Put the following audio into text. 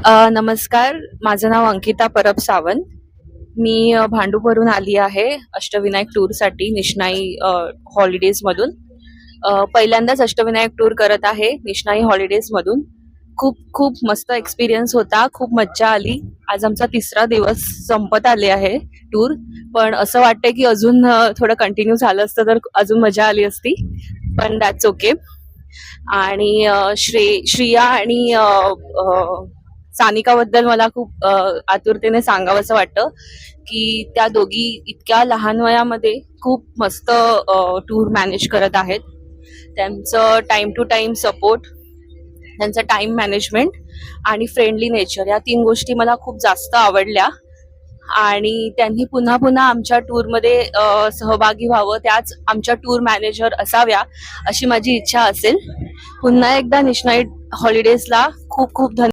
नमस्कार, माझं नाव अंकिता परब सावंत. मी भांडूपवरून आली आहे अष्टविनायक टूरसाठी निष्णाई हॉलिडेजमधून. पहिल्यांदाच अष्टविनायक टूर करत आहे निष्णाई हॉलिडेजमधून. खूप खूप मस्त एक्सपिरियन्स होता, खूप मज्जा आली. आज आमचा 3रा दिवस संपत आले आहे टूर, पण असं वाटतंय की अजून थोडं कंटिन्यू झालं असतं तर अजून मजा आली असती, पण दॅट्स ओके. आणि श्रेया आणि सानिकाबद्दल मला खूप आतुरतेने सांगावंसं वाटतं की त्या दोघी इतक्या लहान वयामध्ये खूप मस्त टूर मॅनेज करत आहेत. त्यांचं टाइम टू टाइम सपोर्ट, त्यांचं टाइम मॅनेजमेंट आणि फ्रेंडली नेचर या 3 गोष्टी मला खूप जास्त आवडल्या. आणि त्यांनी पुन्हा पुन्हा आमच्या टूरमध्ये सहभागी व्हावं, त्याच आमच्या टूर मॅनेजर असाव्या अशी माझी इच्छा असेल. पुन्हा एकदा निष्णाई हॉलिडेजला खूप खूप धन्यवाद.